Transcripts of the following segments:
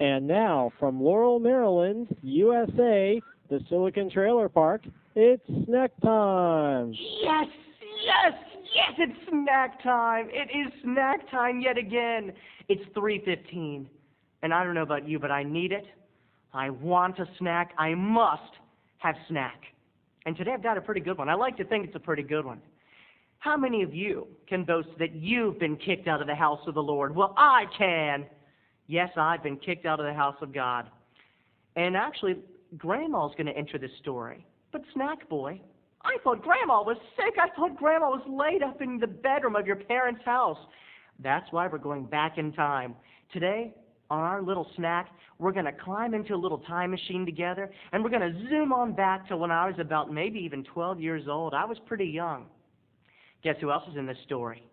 And now, from Laurel, Maryland, USA, the Silicon Trailer Park, it's snack time. Yes, yes, yes, it's snack time. It is snack time yet again. It's 3:15, and I don't know about you, but I need it. I want a snack. I must have snack. And today I've got a pretty good one. I like to think it's a pretty good one. How many of you can boast that you've been kicked out of the house of the Lord? Well, I can. Yes, I've been kicked out of the house of God. And actually, Grandma's going to enter this story. But Snackboy, I thought Grandma was sick. I thought Grandma was laid up in the bedroom of your parents' house. That's why we're going back in time. Today, on our little snack, we're going to climb into a little time machine together, and we're going to zoom on back to when I was about maybe even 12 years old. I was pretty young. Guess who else is in this story?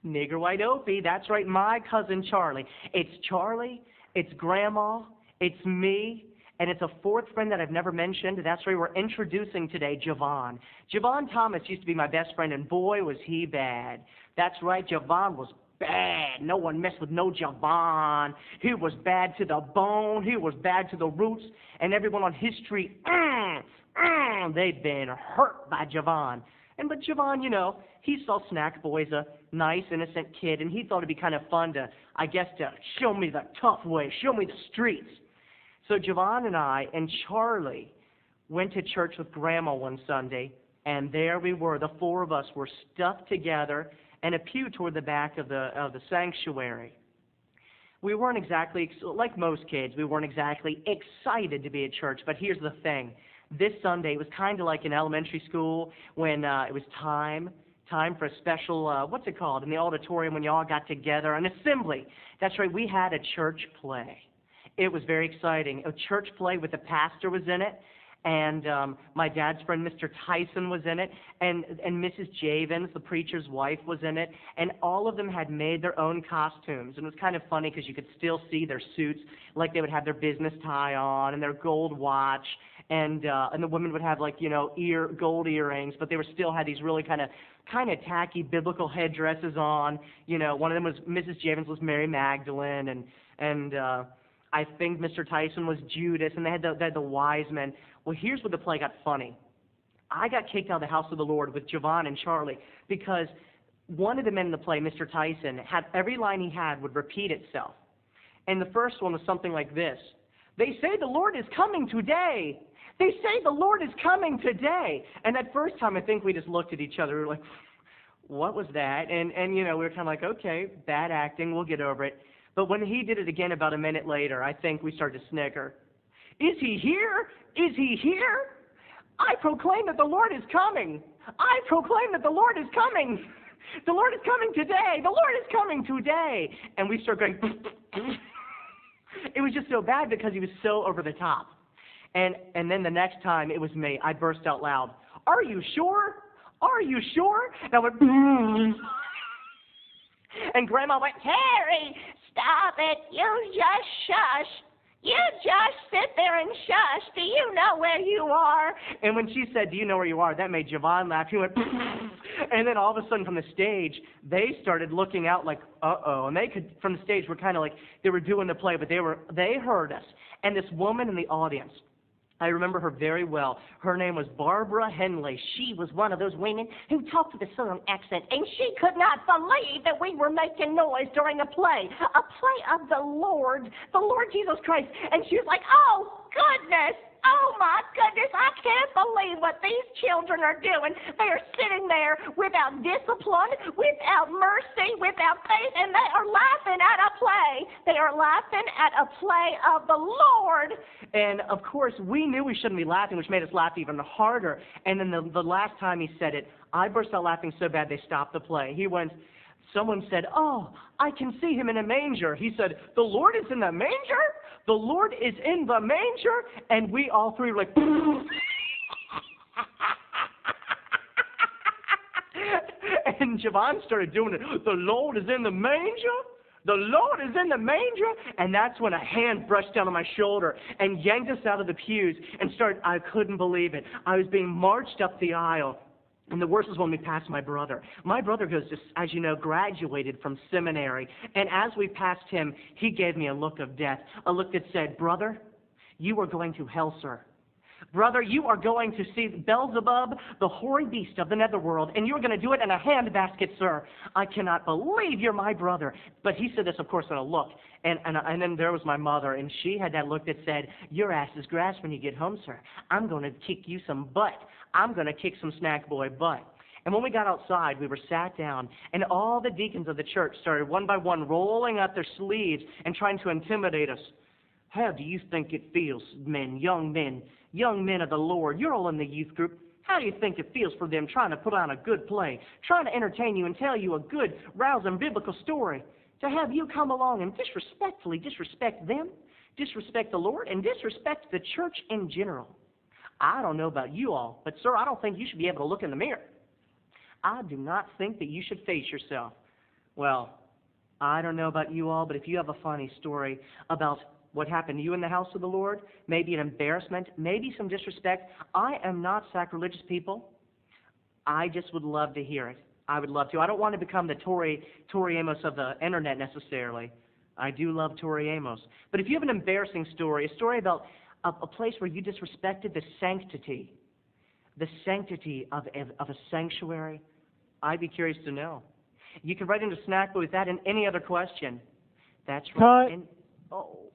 Nigger White Opie. That's right, my cousin Charlie. It's Charlie, it's Grandma, it's me, and it's a fourth friend that I've never mentioned. That's right, we're introducing today Javon. Javon Thomas used to be my best friend, and boy, was he bad. That's right, Javon was bad. No one messed with no Javon. He was bad to the bone. He was bad to the roots, and everyone on his street, they'd been hurt by Javon. But Javon, you know, he saw Snackboy as a nice, innocent kid, and he thought it'd be kind of fun to, I guess, to show me the tough way, show me the streets. So Javon and I and Charlie went to church with Grandma one Sunday, and there we were. The four of us were stuck together in a pew toward the back of the sanctuary. We weren't exactly, like most kids, we weren't exactly excited to be at church, but here's the thing. This Sunday, it was kind of like in elementary school when it was time for a special, what's it called, in the auditorium when you all got together, an assembly. That's right, we had a church play. It was very exciting. A church play with the pastor was in it, and my dad's friend, Mr. Tyson, was in it, and Mrs. Javins, the preacher's wife, was in it, and all of them had made their own costumes. And it was kind of funny because you could still see their suits, like they would have their business tie on and their gold watch, and the women would have, like, you know, gold earrings, but they were still had these really kind of tacky biblical headdresses on. You know, one of them was Mrs. Javins was Mary Magdalene, and I think Mr. Tyson was Judas, and they had the wise men. Well, here's where the play got funny. I got kicked out of the house of the Lord with Javon and Charlie because one of the men in the play, Mr. Tyson, had every line he had would repeat itself. And the first one was something like this. They say the Lord is coming today. They say the Lord is coming today. And that first time, I think we just looked at each other. We were like, what was that? And you know, we were kind of like, okay, bad acting. We'll get over it. But when he did it again about a minute later, I think we started to snicker. Is he here? Is he here? I proclaim that the Lord is coming. I proclaim that the Lord is coming. The Lord is coming today. The Lord is coming today. And we started going, it was just so bad because he was so over the top. And then the next time it was me, I burst out loud, are you sure? Are you sure? And I went, and Grandma went, Terry, stop it. You just shush. You just sit there and shush. Do you know where you are? And when she said, do you know where you are, that made Javon laugh. He went, and then all of a sudden from the stage, they started looking out like, uh-oh. And they could, from the stage, were kind of like, they were doing the play, but they heard us. And this woman in the audience, I remember her very well. Her name was Barbara Henley. She was one of those women who talked with a southern accent, and she could not believe that we were making noise during a play of the Lord Jesus Christ. And she was like, oh, goodness. Oh, my goodness, I can't believe what these children are doing. They are sitting there without discipline, without mercy, without faith, and they are laughing at a play. They are laughing at a play of the Lord. And, of course, we knew we shouldn't be laughing, which made us laugh even harder. And then the last time he said it, I burst out laughing so bad they stopped the play. He went, someone said, oh, I can see him in a manger. He said, the Lord is in the manger? The Lord is in the manger? And we all three were like, and Javon started doing it. The Lord is in the manger? The Lord is in the manger? And that's when a hand brushed down on my shoulder and yanked us out of the pews and started, I couldn't believe it. I was being marched up the aisle. And the worst is when we passed my brother. My brother as you know, graduated from seminary. And as we passed him, he gave me a look of death, a look that said, "Brother, you are going to hell, sir. Brother, you are going to see Beelzebub, the hoary beast of the netherworld, and you're going to do it in a handbasket, sir. I cannot believe you're my brother." But he said this, of course, in a look. And then there was my mother, and she had that look that said, "Your ass is grass when you get home, sir. I'm going to kick you some butt. I'm going to kick some Snackboy butt." And when we got outside, we were sat down, and all the deacons of the church started one by one rolling up their sleeves and trying to intimidate us. "How do you think it feels, young men of the Lord? You're all in the youth group. How do you think it feels for them trying to put on a good play, trying to entertain you and tell you a good, rousing biblical story? To have you come along and disrespectfully disrespect them, disrespect the Lord, and disrespect the church in general. I don't know about you all, but sir, I don't think you should be able to look in the mirror. I do not think that you should face yourself." Well, I don't know about you all, but if you have a funny story about what happened to you in the house of the Lord, maybe an embarrassment, maybe some disrespect, I am not sacrilegious, people. I just would love to hear it. I would love to. I don't want to become the Tori Amos of the internet necessarily. I do love Tori Amos. But if you have an embarrassing story, a story about a place where you disrespected the sanctity of a sanctuary, I'd be curious to know. You can write into Snackboy with that and any other question. That's right. Cut. Oh.